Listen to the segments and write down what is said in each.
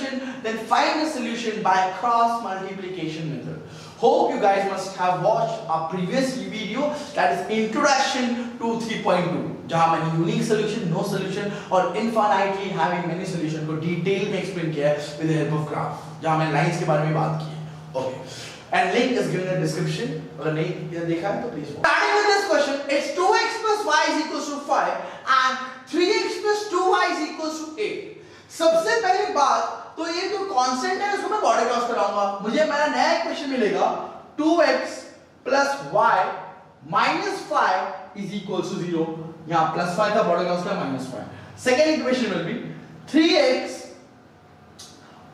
solution, then find the solution by cross multiplication method. Hope you guys must have watched our previous video, that is introduction to 3.2, जहाँ मैंने unique solution, no solution और infinitely having many solution को detail में explain किया है with the help of graph, जहाँ मैंने lines के बारे में बात की है. Okay. And link is given in the description. अगर नहीं देखा है तो please watch. Starting with this question, it's 2x plus y is equals to 5 and 3x plus 2y is equals to 8. सबसे पहली बात तो ये जो कांस्टेंट है उसको मैं बॉर्डर क्रॉस कराऊंगा. मुझे मेरा नया इक्वेशन मिलेगा 2x plus y minus 5 is equals to 0. यहाँ plus 5 था, बॉर्डर क्रॉस किया minus 5. Second equation will be 3x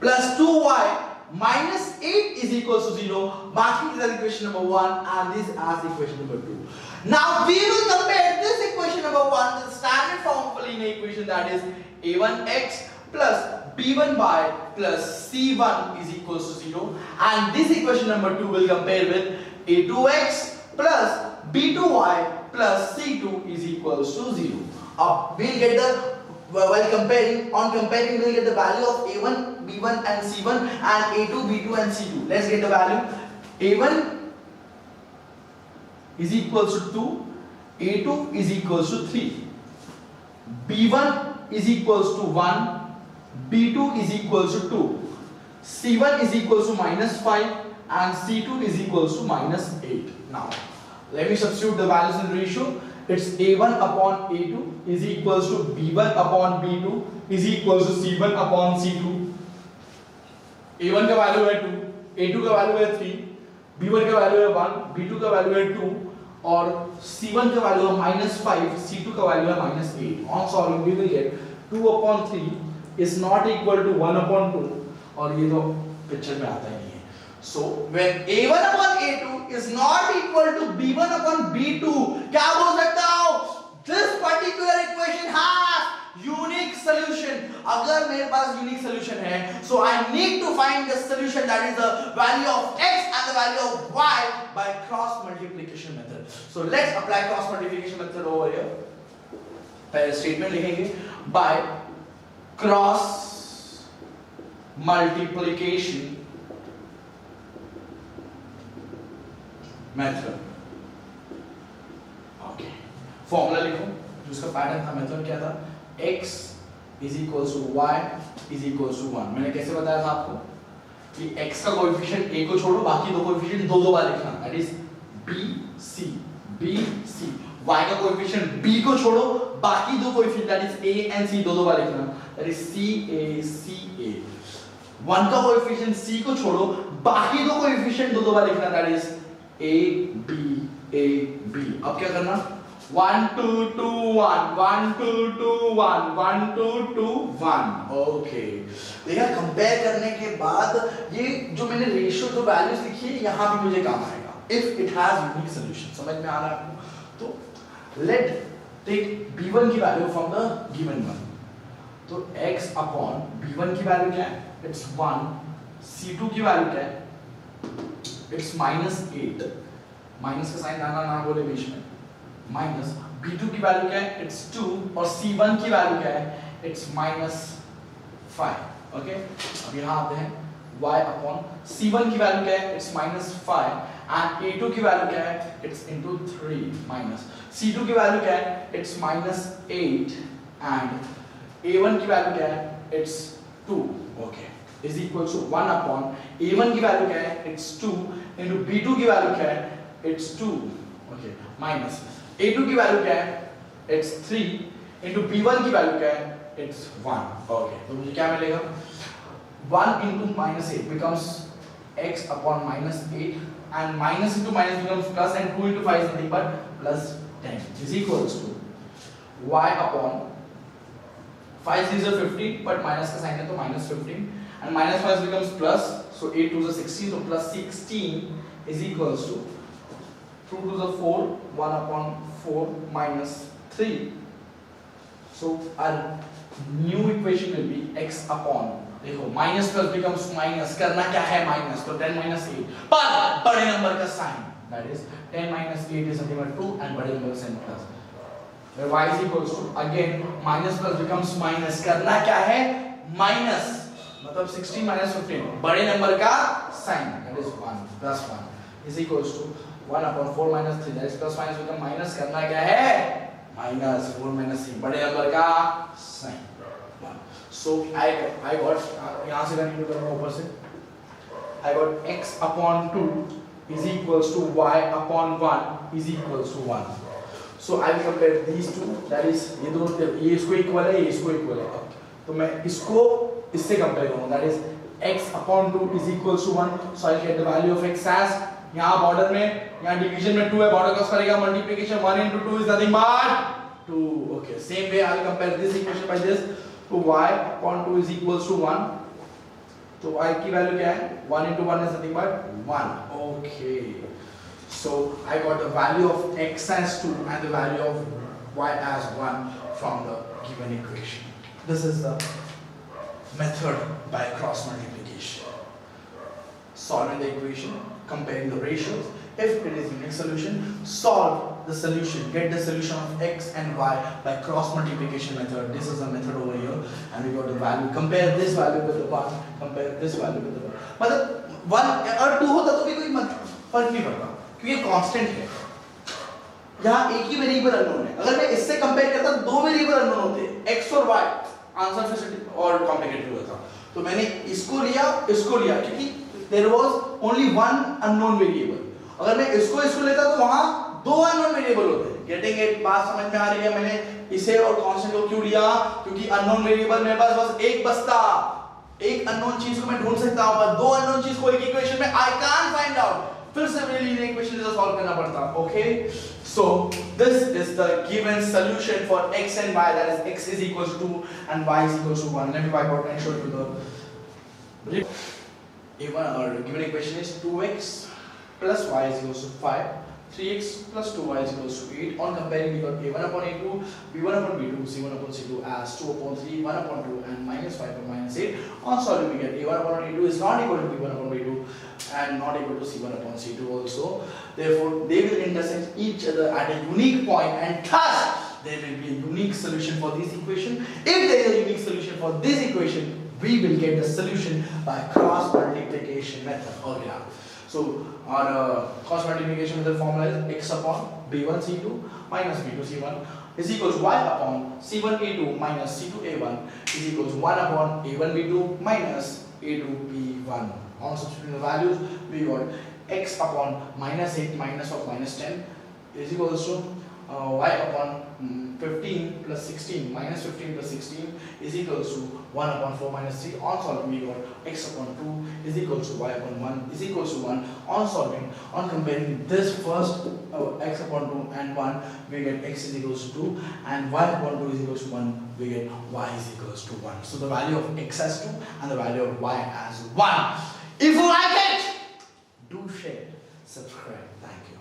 plus 2y minus 8 is equals to 0. Marking this as equation number 1 and this as equation number 2. Now we will compare this equation number 1 with the standard form of a linear equation, that is a1x plus b1y plus c1 is equals to 0, and this equation number 2 will compare with a2x plus b2y plus c2 is equals to 0. We'll get the while comparing we'll get the value of a1, b1 and c1 and a2, b2 and c2. Let's get the value. a1 is equals to 2, a2 is equals to 3, b1 is equals to 1, b2 is equals to 2, c1 is equals to minus 5 and c2 is equals to minus 8. Now let me substitute the values in ratio. It's a1 upon a2 is equals to b1 upon b2 is equals to c1 upon c2. a1 का value है 2, a2 का value है 3, b1 का value है 1, b2 का value है 2 और c1 का वैल्यू है -5, c2 का वैल्यू है -8. On solving we will get 2 upon 3 is not equal to 1 upon 2 और ये तो पिक्चर में आता ही नहीं है. So when a1 upon a2 is not equal to b1 upon b2, क्या बोल सकता हूँ? This particular equation has unique solution. अगर मेरे पास unique solution है, so I need to find the solution, that is the value of x and the value of y by cross multiplication method. So let's apply cross multiplication method over here. पहले statement लिखेंगे by cross multiplication method. Okay. Formula लिखो. जो इसका pattern था, method क्या था? x is equals to y is equals to 1. मैंने कैसे बताया था आपको कि x का कोएफिशिएंट a को छोड़ो, बाकी दो कोएफिशिएंट दो बार लिखना, that is b c b c. y का कोएफिशिएंट b को छोड़ो, बाकी दो coefficient that is a and c दो बार लिखना, that is c a. 1 का कोएफिशिएंट c को छोड़ो, बाकी दो कोएफिशिएंट दो बार लिखना, that is a b. अब क्या करना? 1 2 2 1 1 2 2 1 1 2 2 1. ओके, देखा कंपेयर करने के बाद ये जो मैंने रेशियो जो वैल्यूज लिखी है यहाँ भी मुझे काम आएगा if it has unique solution. समझ में आ रहा है आपको? तो लेट टेक b1 की value from the given one. तो x अपॉन b1 की वैल्यू क्या है? इट्स 1. c2 की वैल्यू क्या है? इट्स -8. माइनस का साइन ना बोले बीच में. माइनस b2 की वैल्यू क्या है? इट्स 2 और c1 की वैल्यू क्या है? इट्स -5. ओके, अब यहाँ आते हैं y अपॉन c1 की वैल्यू क्या है? इट्स -5 एंड a2 की वैल्यू क्या है? इट्स इनटू 3 माइनस c2 की वैल्यू क्या है? इट्स -8 एंड a1 की वैल्यू क्या है? It's 2. Okay, is equal to 1 upon a1 की वैल्यू क्या है? इट्स 2 इनटू b2 की वैल्यू क्या है? इट्स 2. ओके, माइनस a2 की वैल्यू क्या है? इट्स 3 इनटू b1 की वैल्यू क्या है? इट्स 1. ओके, तो मुझे क्या मिलेगा? 1 into -8 becomes x upon -8 and minus into minus becomes plus and 2 into 5 is nothing but plus 10 is equals to y upon 5 is a 15 but minus का sign है तो -15 and minus 5 becomes plus, so 8 to the 16, so plus 16 is equals to 2 to the 4, 1 upon 4 minus 3. So our new equation will be x upon, देखो minus plus becomes minus, करना क्या है minus, तो 10 minus 8 पर बड़े number का sign, that is 10 minus 8 is nothing but 2 and बड़े number का sign plus, where y is equals to again minus plus becomes minus, करना क्या है minus, मतलब 16 माइनस 15 बड़े नंबर का sign that is 1 plus 1 is equals to 1 upon 4 minus 3 that is plus minus मतलब minus करना क्या है माइनस 4 माइनस 3 बड़े नंबर का साइन 1 सो आई गॉट यहां से कंटिन्यू करूंगा ऊपर से I got x upon 2 is equals to y upon 1 is equals to 1 so I will compare these two that is ये दोनों ये इसको इक्वल है ये इसको इक्वल है तो मैं इसको इससे कंपेयर करूंगा that is x upon 2 is equals to 1 so I get the value of x as यहाँ बॉर्डर में यहाँ डिवीजन में 2 है बॉर्डर क्रॉस करेगा multiplication 1 into 2 is nothing but 2 okay same way I will compare this equation by this तो y upon 2 is equals to 1 तो y की value क्या है 1 into 1 is nothing but 1 okay so I got the value of x as 2 and the value of y as 1 from the given equation this is the method by cross multiplication solving the equation comparing the ratios if it is unique solution solve the solution get the solution of x and y by cross multiplication method this is the method over here and we got the value compare this value with the 1 compare this value with the 1 मतलब 1 और 2 होता तो भी कोई फर्क नहीं पड़ता क्योंकि ये कांस्टेंट है यहाँ एक ही वेरिएबल अननोन है अगर मैं इससे कंपेयर करता दो वेरिएबल अननोन होते x और y आंसर फिर से और कॉम्प्लिकेटेड होता तो मैंने इसको लिया क्योंकि there was only one unknown variable अगर मैं इसको लेता तो वहां दो अननोन वेरिएबल होते गेटिंग इट बात समझ में आ रही है मैंने इसे और कांस्टेंट को क्यों लिया क्योंकि अननोन वेरिएबल मेरे पास बस एक बचता एक अननोन चीज को मैं ढूंढ सकता हूं पर दो अननोन चीज को एक इक्वेशन में आई कांट फाइंड आउट फिर से मुझे लीनियर इक्वेशन से सॉल्व करना पड़ता okay so this is the given solution for x and y that is x is equals to 2 and y is equals to 1 let me wipe out and show you the given or given equation is 2x plus y is equals to 5 3x plus 2y is equals to 8 on comparing we got a1 upon a2 b1 upon b2 c1 upon c2 as 2 upon 3 1 upon 2 and minus 5 upon minus 8 on solving we get a1 upon a2 is not equal to b1 upon b2 and not equal to c1 upon c2 also therefore they will intersect each other at a unique point and thus there will be a unique solution for this equation if there is a unique solution for this equation we will get the solution by cross multiplication method oh yeah so our cross multiplication method formula is x upon b1 c2 minus b2 c1 is equals to y upon c1 a2 minus c2 a1 is equals to 1 upon a1 b2 minus a2 b1 on substituting the values we got x upon minus 8 minus of minus 10 is equals to y upon 15 plus 16 minus 15 plus 16 is equals to 1 upon 4 minus 3 on solving we got x upon 2 is equals to y upon 1 is equals to 1 on solving on comparing this first x upon 2 and 1 we get x is equals to 2 and y upon 2 is equals to 1 we get y is equals to 1 so the value of x as 2 and the value of y as 1 if you like it do share subscribe thank you